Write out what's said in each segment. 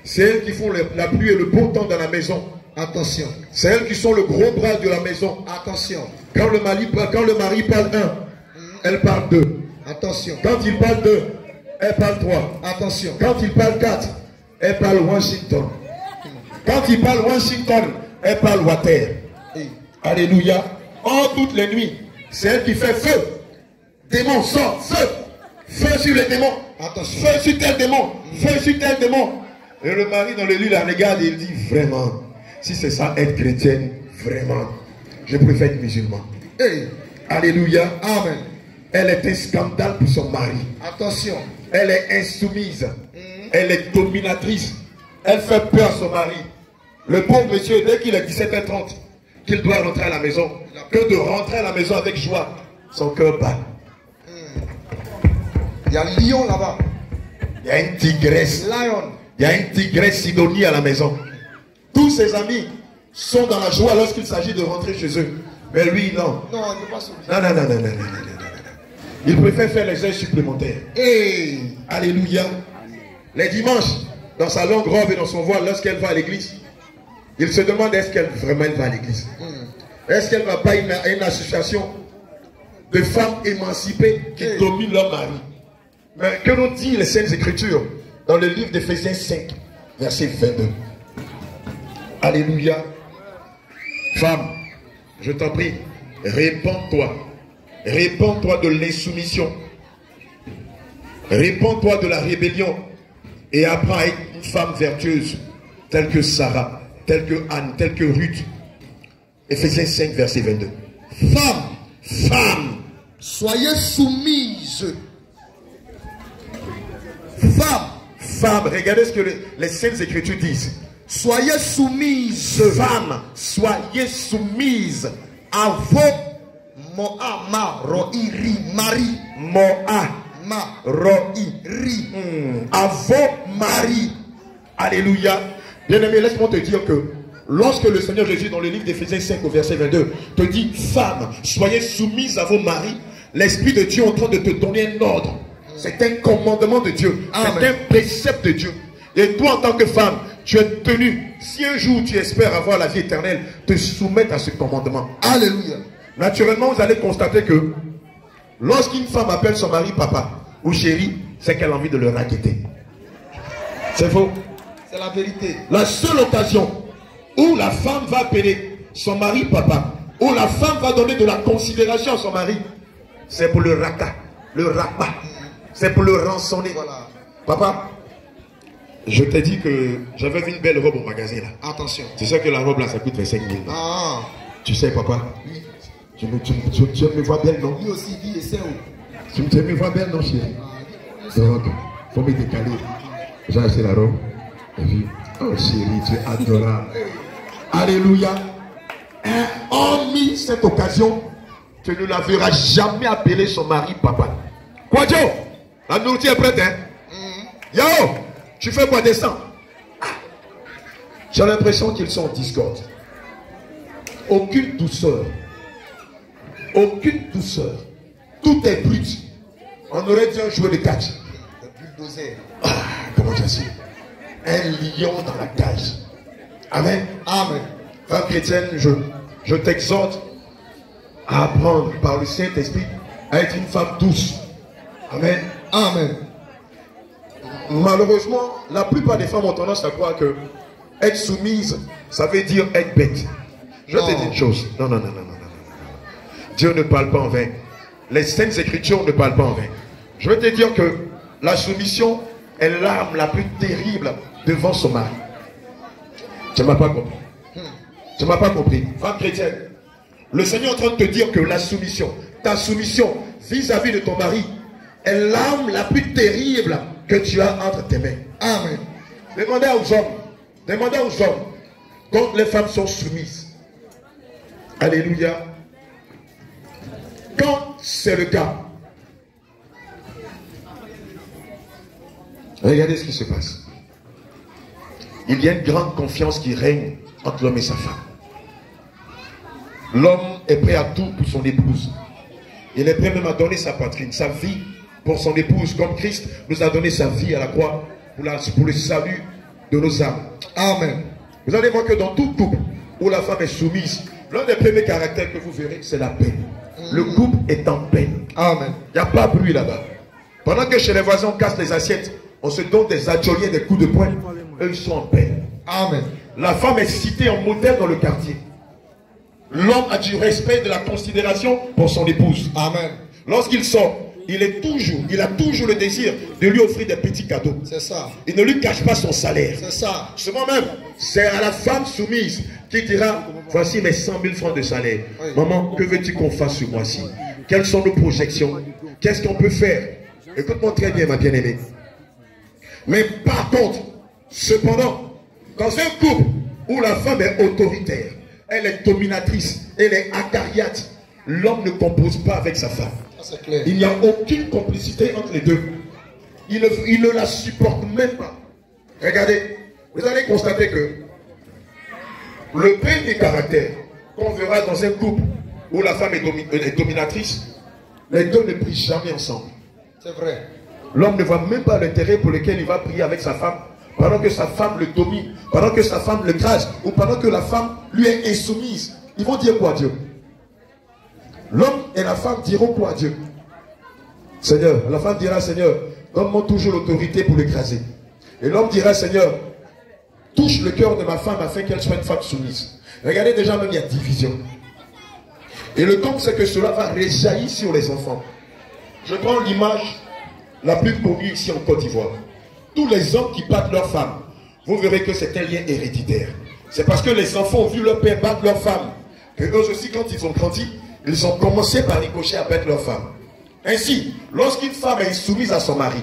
C'est elles qui font la pluie et le beau temps dans la maison. Attention. C'est elles qui sont le gros bras de la maison. Attention. Quand le mari parle un, elle parle deux. Attention. Quand il parle deux, elle parle trois. Attention. Quand il parle quatre, elle parle Washington. Quand il parle Washington, elle parle Water. Alléluia. Oh, toutes les nuits, c'est elle qui fait feu. Démon, sort, feu. Feu sur les démons. Attention. Feu sur tel démon. Feu sur tel démon. Et le mari dans le lit la regarde et il dit vraiment, si c'est ça être chrétienne, vraiment, je préfère être musulman. Hey. Alléluia. Amen. Elle est un scandale pour son mari. Attention. Elle est insoumise. Elle est dominatrice. Elle fait peur à son mari. Le pauvre monsieur, dès qu'il est 17h30, qu'il doit rentrer à la maison, que de rentrer à la maison avec joie, son cœur bat. Il y a un lion là-bas. Il y a une tigresse. Lion. Il y a une tigresse Sidonie à la maison. Tous ses amis sont dans la joie lorsqu'il s'agit de rentrer chez eux. Mais lui, non. Non, il ne peut pas se... Non. Il préfère faire les heures supplémentaires. Hey. Alléluia. Les dimanches, dans sa longue robe et dans son voile, lorsqu'elle va à l'église, il se demande est-ce qu'elle vraiment va à l'église. Est-ce qu'elle ne va pas à une association de femmes émancipées qui dominent leur mari. Mais que nous disent les Saintes Écritures dans le livre d'Éphésiens 5, verset 22. Alléluia. Femme, je t'en prie, répands-toi. Répands-toi de l'insoumission. Répands-toi de la rébellion. Et apprends à être une femme vertueuse, telle que Sarah, telle que Anne, telle que Ruth. Éphésiens 5, verset 22. Femme, soyez soumise. Femme, regardez ce que les Saintes Écritures disent. Soyez soumise. Femme, soyez soumise à vos à vos maris. Alléluia. Bien-aimé, laisse-moi te dire que lorsque le Seigneur Jésus dans le livre d'Éphésiens 5 au verset 22 te dit femme, soyez soumise à vos maris, l'Esprit de Dieu est en train de te donner un ordre. C'est un commandement de Dieu. C'est un précepte de Dieu. Et toi en tant que femme, tu es tenu, si un jour tu espères avoir la vie éternelle, te soumettre à ce commandement. Alléluia. Naturellement, vous allez constater que lorsqu'une femme appelle son mari papa ou chéri, c'est qu'elle a envie de le raqueter. C'est faux. C'est la vérité. La seule occasion où la femme va appeler son mari papa, où la femme va donner de la considération à son mari, c'est pour le raca, le rapat. C'est pour le rançonner. Voilà. Papa, je t'ai dit que j'avais vu une belle robe au magasin là. Attention. Tu sais que la robe là, ça coûte 25 000. Ah. Tu sais, papa? Oui. Tu me vois belle, non? Lui aussi dit et c'est où? Tu me vois belle, non, chérie? Donc, il faut me décaler. J'ai acheté la robe. Et puis, oh chérie, tu es adorable. Alléluia. Hormis cette occasion, tu ne la verras jamais appeler son mari papa. Quoi, Joe? La nourriture est prête, hein? Yo! Tu fais quoi, descends? J'ai l'impression qu'ils sont en discorde. Aucune douceur. Aucune douceur. Tout est brut. On aurait dit un joueur de catch. Comment tu as su? Un lion dans la cage. Amen. Amen. Femme chrétienne, je t'exhorte à apprendre par le Saint-Esprit à être une femme douce. Amen. Amen. Malheureusement, la plupart des femmes ont tendance à croire que être soumise, ça veut dire être bête. Je te dis une chose. Non. Dieu ne parle pas en vain. Les Saintes Écritures ne parlent pas en vain. Je veux te dire que la soumission est l'arme la plus terrible devant son mari. Tu ne m'as pas compris. Tu ne m'as pas compris. Femme chrétienne, le Seigneur est en train de te dire que la soumission, ta soumission vis-à-vis de ton mari, est l'arme la plus terrible que tu as entre tes mains. Amen. Demandez aux hommes quand les femmes sont soumises. Alléluia. Quand c'est le cas, regardez ce qui se passe. Il y a une grande confiance qui règne entre l'homme et sa femme. L'homme est prêt à tout pour son épouse. Il est prêt même à donner sa poitrine, sa vie pour son épouse, comme Christ nous a donné sa vie à la croix pour le salut de nos âmes. Amen. Vous allez voir que dans tout couple où la femme est soumise, l'un des premiers caractères que vous verrez, c'est la peine. Le couple est en peine. Amen. Il n'y a pas de bruit là-bas. Pendant que chez les voisins, on casse les assiettes, on se donne des ateliers, des coups de poing, eux, ils sont en peine. Amen. La femme est citée en modèle dans le quartier. L'homme a du respect, de la considération pour son épouse. Amen. Lorsqu'il sort, il a toujours le désir de lui offrir des petits cadeaux. C'est ça. Il ne lui cache pas son salaire. C'est ça. Souvent même, c'est à la femme soumise qui dira, voici mes 100 000 francs de salaire. Oui. Maman, que veux-tu qu'on fasse ce mois-ci? Quelles sont nos projections? Qu'est-ce qu'on peut faire? Écoute-moi très bien, ma bien-aimée. Mais par contre, cependant, dans un couple où la femme est autoritaire, elle est dominatrice, elle est acariate, l'homme ne compose pas avec sa femme. C'est clair. Il n'y a aucune complicité entre les deux. Il ne la supporte même pas. Regardez, vous allez constater que le premier caractère qu'on verra dans un couple où la femme est dominatrice, les deux ne prient jamais ensemble. C'est vrai. L'homme ne voit même pas l'intérêt pour lequel il va prier avec sa femme pendant que sa femme le domine, pendant que sa femme le crase, ou pendant que la femme lui est insoumise. Ils vont dire quoi à Dieu? L'homme et la femme diront quoi à Dieu? Seigneur, la femme dira, Seigneur, donne-moi toujours l'autorité pour l'écraser. Et l'homme dira, Seigneur, touche le cœur de ma femme afin qu'elle soit une femme soumise. Regardez déjà, même il y a division. Et le temps, c'est que cela va réjaillir sur les enfants. Je prends l'image la plus connue ici en Côte d'Ivoire. Tous les hommes qui battent leur femme, vous verrez que c'est un lien héréditaire. C'est parce que les enfants ont vu leur père battre leur femme, que eux aussi, quand ils ont grandi, ils ont commencé par ricocher à battre leur femme. Ainsi, lorsqu'une femme est soumise à son mari,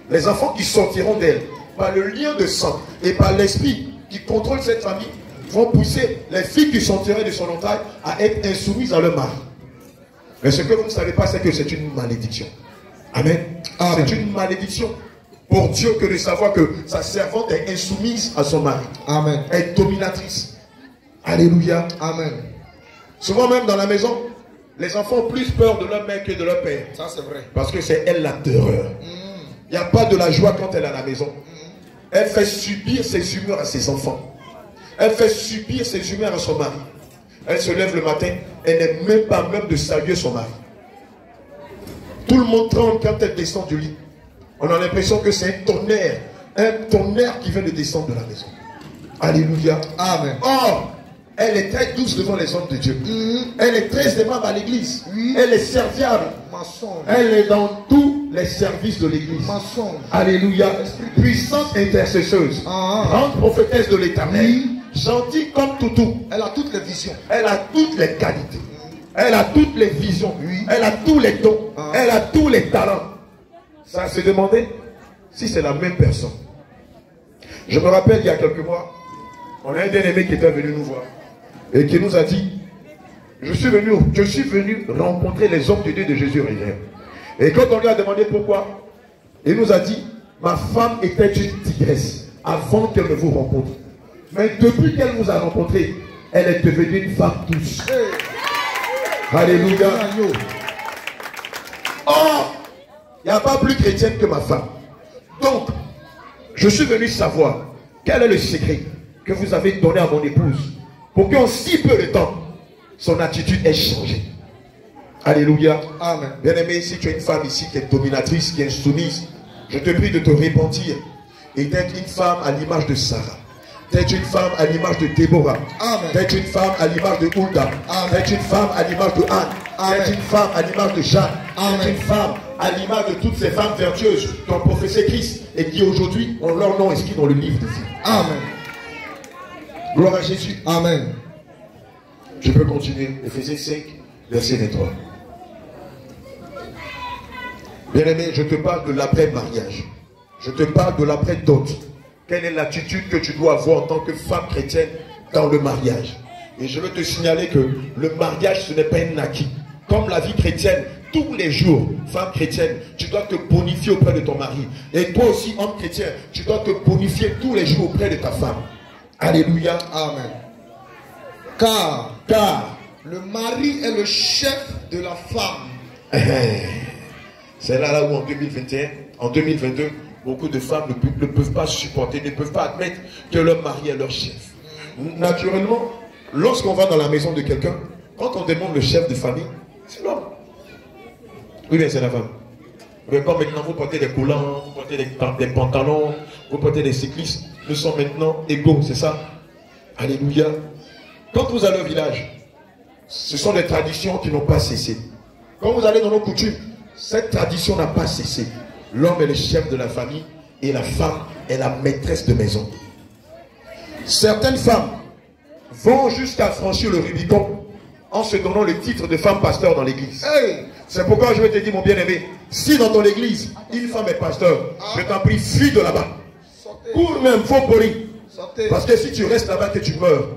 les enfants qui sortiront d'elle, par le lien de sang et par l'esprit qui contrôle cette famille, vont pousser les filles qui sortiraient de son entraille à être insoumises à leur mari. Mais ce que vous ne savez pas, c'est que c'est une malédiction. Amen. Amen. C'est une malédiction pour Dieu que de savoir que sa servante est insoumise à son mari. Amen. Est dominatrice. Alléluia. Amen. Souvent même dans la maison, les enfants ont plus peur de leur mère que de leur père. Ça c'est vrai. Parce que c'est elle la terreur. Il n'y a pas de la joie quand elle est à la maison. Elle fait subir ses humeurs à ses enfants. Elle fait subir ses humeurs à son mari. Elle se lève le matin, elle n'est même pas même de saluer son mari. Tout le monde tremble quand elle descend du lit. On a l'impression que c'est un tonnerre qui vient de descendre de la maison. Alléluia. Amen. Or, elle est très douce devant les hommes de Dieu. Elle est très aimable à l'église. Elle est serviable. Mensonge. Elle est dans tous les services de l'église. Mensonge. Alléluia. Puissante intercesseuse. Grande prophétesse de l'éternel. Gentille comme toutou. Elle a toutes les visions. Elle a toutes les qualités. Elle a toutes les visions. Elle a tous les dons. Elle a tous les talents. Ça se demandait si c'est la même personne. Je me rappelle il y a quelques mois, on a un bien-aimé qui était venu nous voir et qui nous a dit, je suis venu rencontrer les hommes de Dieu de Jésus réel. Et quand on lui a demandé pourquoi, il nous a dit, ma femme était une tigresse avant qu'elle ne vous rencontre. Mais depuis qu'elle vous a rencontré, elle est devenue une femme douce. Alléluia. Or, il n'y a pas plus chrétienne que ma femme. Donc, je suis venu savoir quel est le secret que vous avez donné à mon épouse pour qu'en si peu de temps, son attitude ait changé. Alléluia. Amen. Bien-aimé, si tu es une femme ici qui est dominatrice, qui est soumise, je te prie de te repentir et d'être une femme à l'image de Sarah. D'être une femme à l'image de Déborah. D'être une femme à l'image de Hulda. D'être une femme à l'image de Anne. D'être une femme à l'image de Jeanne. D'être une femme à l'image de toutes ces femmes vertueuses qui ont professé Christ et qui aujourd'hui ont leur nom inscrit dans le livre de vie. Amen. Gloire à Jésus. Amen. Je peux continuer. Éphésiens 5, verset 23. Bien-aimé, je te parle de l'après-mariage. Je te parle de l'après-dot. Quelle est l'attitude que tu dois avoir en tant que femme chrétienne dans le mariage? Et je veux te signaler que le mariage, ce n'est pas un acquis. Comme la vie chrétienne, tous les jours, femme chrétienne, tu dois te bonifier auprès de ton mari. Et toi aussi, homme chrétien, tu dois te bonifier tous les jours auprès de ta femme. Alléluia. Amen. Car le mari est le chef de la femme. C'est là où en 2021, en 2022, beaucoup de femmes ne peuvent pas supporter, ne peuvent pas admettre que leur mari est leur chef. Naturellement, lorsqu'on va dans la maison de quelqu'un, quand on demande le chef de famille, c'est l'homme. Oui, mais c'est la femme. Mais comme maintenant vous portez des collants, vous portez des pantalons, vous portez des cyclistes, nous sommes maintenant égaux, c'est ça? Alléluia. Quand vous allez au village, ce sont des traditions qui n'ont pas cessé. Quand vous allez dans nos coutumes, cette tradition n'a pas cessé. L'homme est le chef de la famille et la femme est la maîtresse de maison. Certaines femmes vont jusqu'à franchir le Rubicon en se donnant le titre de femme pasteur dans l'église. Hey, c'est pourquoi je vais te dire, mon bien-aimé, si dans ton église, une femme est pasteur, je t'en prie, fuis de là-bas. Ou même, faut pourrir. Parce que si tu restes là-bas que tu meurs,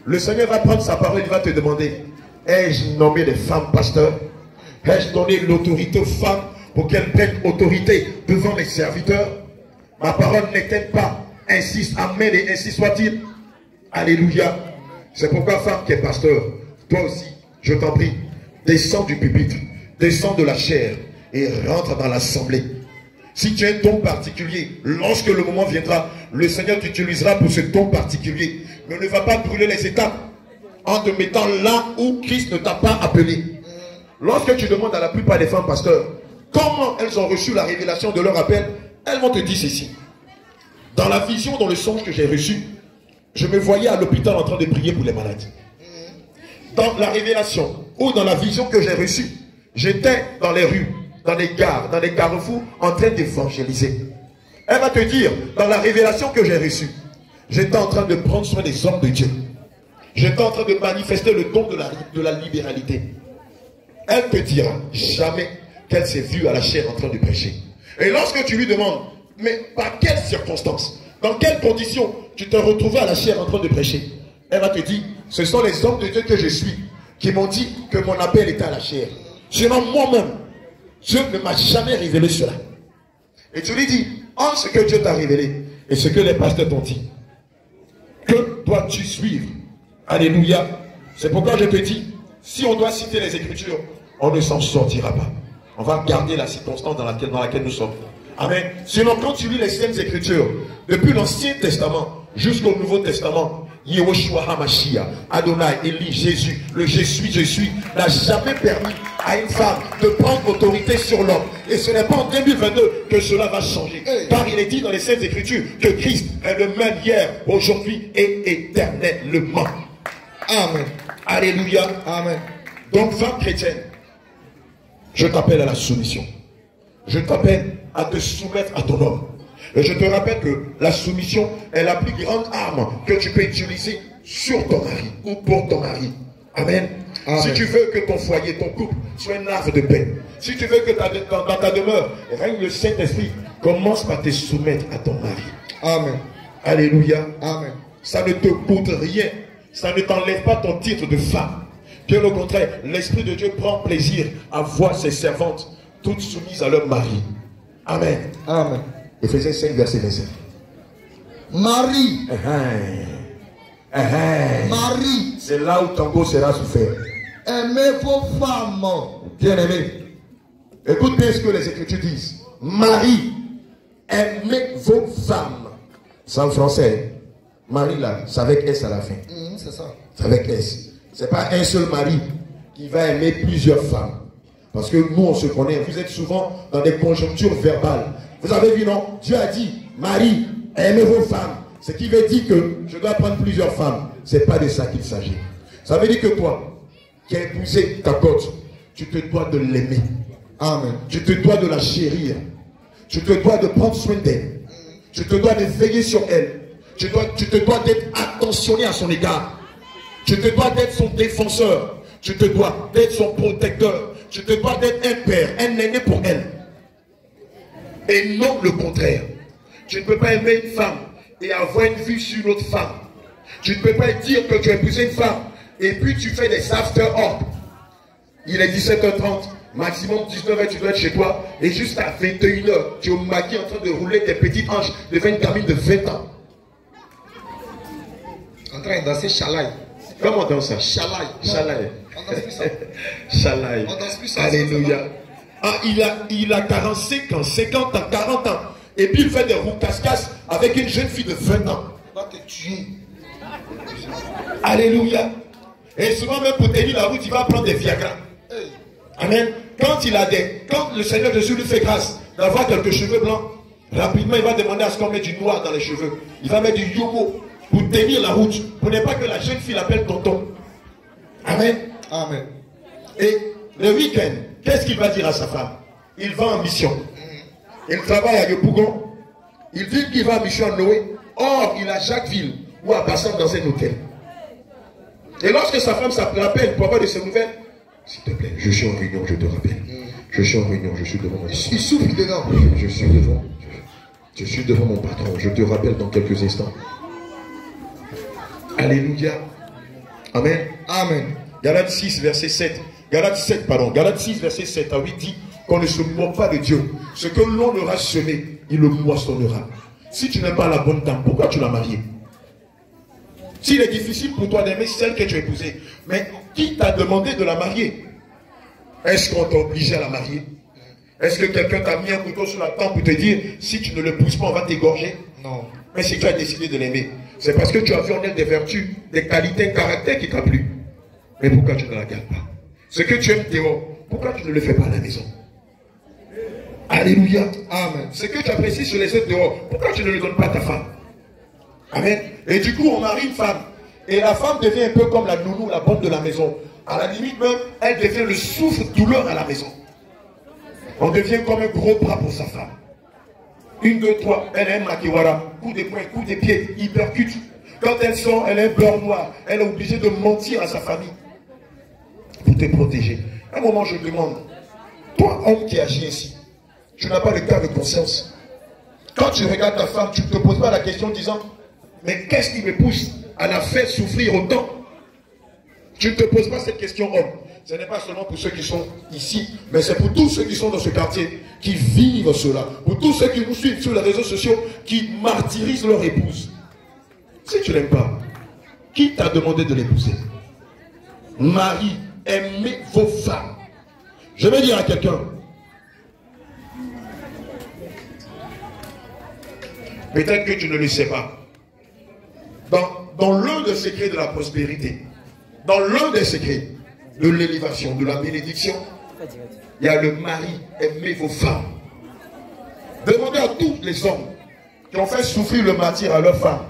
le Seigneur va prendre sa parole, il va te demander, ai-je nommé les femmes pasteurs? Ai-je donné l'autorité aux femmes pour qu'elles prennent autorité devant mes serviteurs? Ma parole n'est-elle pas ainsi? Amen et ainsi soit-il. Alléluia. C'est pourquoi, femme qui est pasteur, toi aussi, je t'en prie, descends du pupitre, descends de la chair et rentre dans l'assemblée. Si tu as un don particulier, lorsque le moment viendra, le Seigneur t'utilisera pour ce don particulier. Mais ne va pas brûler les étapes en te mettant là où Christ ne t'a pas appelé. Lorsque tu demandes à la plupart des femmes pasteurs comment elles ont reçu la révélation de leur appel, elles vont te dire ceci. Dans la vision, dans le songe que j'ai reçu, je me voyais à l'hôpital en train de prier pour les malades. Dans la révélation ou dans la vision que j'ai reçue, j'étais dans les rues, dans les gares, dans les carrefours, en train d'évangéliser. Elle va te dire, dans la révélation que j'ai reçue, j'étais en train de prendre soin des hommes de Dieu. J'étais en train de manifester le don de la libéralité. Elle te dira jamais qu'elle s'est vue à la chair en train de prêcher. Et lorsque tu lui demandes, mais par quelles circonstances, dans quelles conditions tu t'es retrouvé à la chair en train de prêcher, elle va te dire, ce sont les hommes de Dieu que je suis qui m'ont dit que mon appel était à la chair. Sinon moi-même, Dieu ne m'a jamais révélé cela. Et tu lui dis, en ce que Dieu t'a révélé et ce que les pasteurs t'ont dit, que dois-tu suivre? Alléluia. C'est pourquoi je te dis, si on doit citer les Écritures, on ne s'en sortira pas. On va garder la circonstance dans laquelle nous sommes. Amen. Sinon, quand tu lis les Saintes Écritures, depuis l'Ancien Testament jusqu'au Nouveau Testament, Yehoshua HaMashiach, Adonai, Élie, Jésus, le je suis, n'a jamais permis à une femme de prendre autorité sur l'homme. Et ce n'est pas en 2022 que cela va changer. Car il est dit dans les Saintes Écritures que Christ est le même hier, aujourd'hui et éternellement. Amen. Alléluia. Amen. Donc, femme chrétienne, je t'appelle à la soumission. Je t'appelle à te soumettre à ton homme. Et je te rappelle que la soumission est la plus grande arme que tu peux utiliser sur ton mari ou pour ton mari. Amen. Amen. Si tu veux que ton foyer, ton couple soit un havre de paix, si tu veux que dans ta demeure règne le Saint-Esprit, commence par te soumettre à ton mari. Amen. Alléluia. Amen. Ça ne te coûte rien. Ça ne t'enlève pas ton titre de femme. Bien au contraire, l'Esprit de Dieu prend plaisir à voir ses servantes toutes soumises à leur mari. Amen. Amen. Éphésiens 5, verset 27. Marie. Marie. C'est là où Tango sera souffert. Aimez vos femmes. Bien aimé. Écoute bien ce que les Écritures disent. Marie, aimez vos femmes. C'est en français. Marie là, c'est avec S à la fin. C'est ça. C'est avec S. C'est pas un seul mari qui va aimer plusieurs femmes. Parce que nous, on se connaît. Vous êtes souvent dans des conjonctures verbales. Vous avez vu, non? Dieu a dit, Marie, aimez vos femmes. Ce qui veut dire que je dois prendre plusieurs femmes. Ce n'est pas de ça qu'il s'agit. Ça veut dire que toi, qui as épousé ta cote, tu te dois de l'aimer. Amen. Tu te dois de la chérir. Tu te dois de prendre soin d'elle. Tu te dois de veiller sur elle. Tu te dois d'être attentionné à son égard. Tu te dois d'être son défenseur. Tu te dois d'être son protecteur. Tu te dois d'être un père, un aîné pour elle. Et non le contraire. Tu ne peux pas aimer une femme et avoir une vue sur une autre femme. Tu ne peux pas dire que tu as épousé une femme et puis tu fais des after-hop. Il est 17h30, maximum 19h, tu dois être chez toi. Et jusqu'à 21h, tu es au maquis en train de rouler tes petites hanches devant une gamine de 20 ans. En train de danser chalaï. Comment on danse ça? Chalaï. Chalaï. On danse plus ça. Chalaï. On danse plus ça. Alléluia. Ah, il a 45 ans, 50 ans, 40 ans. et puis il fait des roues casse-casse avec une jeune fille de 20 ans. Il va te tuer. Alléluia. Et souvent même pour tenir la route, il va prendre des Viagra. Amen. Quand le Seigneur Jésus lui fait grâce d'avoir quelques cheveux blancs, rapidement il va demander à ce qu'on mette du noir dans les cheveux. Il va mettre du yomo pour tenir la route, pour ne pas que la jeune fille l'appelle tonton. Amen. Amen. Et le week-end, qu'est-ce qu'il va dire à sa femme? Il va en mission. Il travaille à Yopougon. Il dit qu'il va en mission à Noé. Or, il a Jacquesville ou à Bassam dans un hôtel. Et lorsque sa femme l'appelle pour avoir de ses nouvelles, s'il te plaît, je suis en réunion, je te rappelle. Je suis en réunion, je suis devant mon patron. Il souffle dedans. Je suis devant mon patron. Je te rappelle dans quelques instants. Alléluia. Amen. Amen. Galates 6, verset 7. Galates 6, verset 7 à 8 dit qu'on ne se moque pas de Dieu. Ce que l'on aura semé, il le moissonnera. Si tu n'aimes pas la bonne dame, pourquoi tu l'as mariée? S'il est difficile pour toi d'aimer celle que tu as épousée, mais qui t'a demandé de la marier? Est-ce qu'on t'a obligé à la marier? Est-ce que quelqu'un t'a mis un couteau sur la tempe pour te dire si tu ne le pousses pas, on va t'égorger? Non. Mais si tu as décidé de l'aimer, c'est parce que tu as vu en elle des vertus, des qualités, un caractère qui t'a plu. Mais pourquoi tu ne la gardes pas? Ce que tu aimes dehors, pourquoi tu ne le fais pas à la maison? Alléluia. Amen. Ce que tu apprécies sur les autres dehors, pourquoi tu ne le donnes pas à ta femme? Amen. Et du coup, on marie une femme. Et la femme devient un peu comme la nounou, la bonne de la maison. À la limite même, elle devient le souffre-douleur à la maison. On devient comme un gros bras pour sa femme. 1, 2, 3, elle a un makiwara, coup des poings, coup des pieds, hypercute. Quand elle sort, elle a un beurre noir. Elle est obligée de mentir à sa famille pour te protéger. À un moment, je demande, toi, homme qui agis ainsi, tu n'as pas le cas de conscience. Quand tu regardes ta femme, tu ne te poses pas la question disant, mais qu'est-ce qui me pousse à la faire souffrir autant? Tu ne te poses pas cette question, homme. Ce n'est pas seulement pour ceux qui sont ici, mais c'est pour tous ceux qui sont dans ce quartier, qui vivent cela. Pour tous ceux qui nous suivent sur les réseaux sociaux, qui martyrisent leur épouse. Si tu ne l'aimes pas, qui t'a demandé de l'épouser? Marie, aimez vos femmes. Je vais dire à quelqu'un, peut-être que tu ne le sais pas. Dans l'un des secrets de la prospérité, dans l'un des secrets de l'élévation, de la bénédiction, il y a le mari, aimez vos femmes. Demandez à tous les hommes qui ont fait souffrir le martyr à leurs femmes.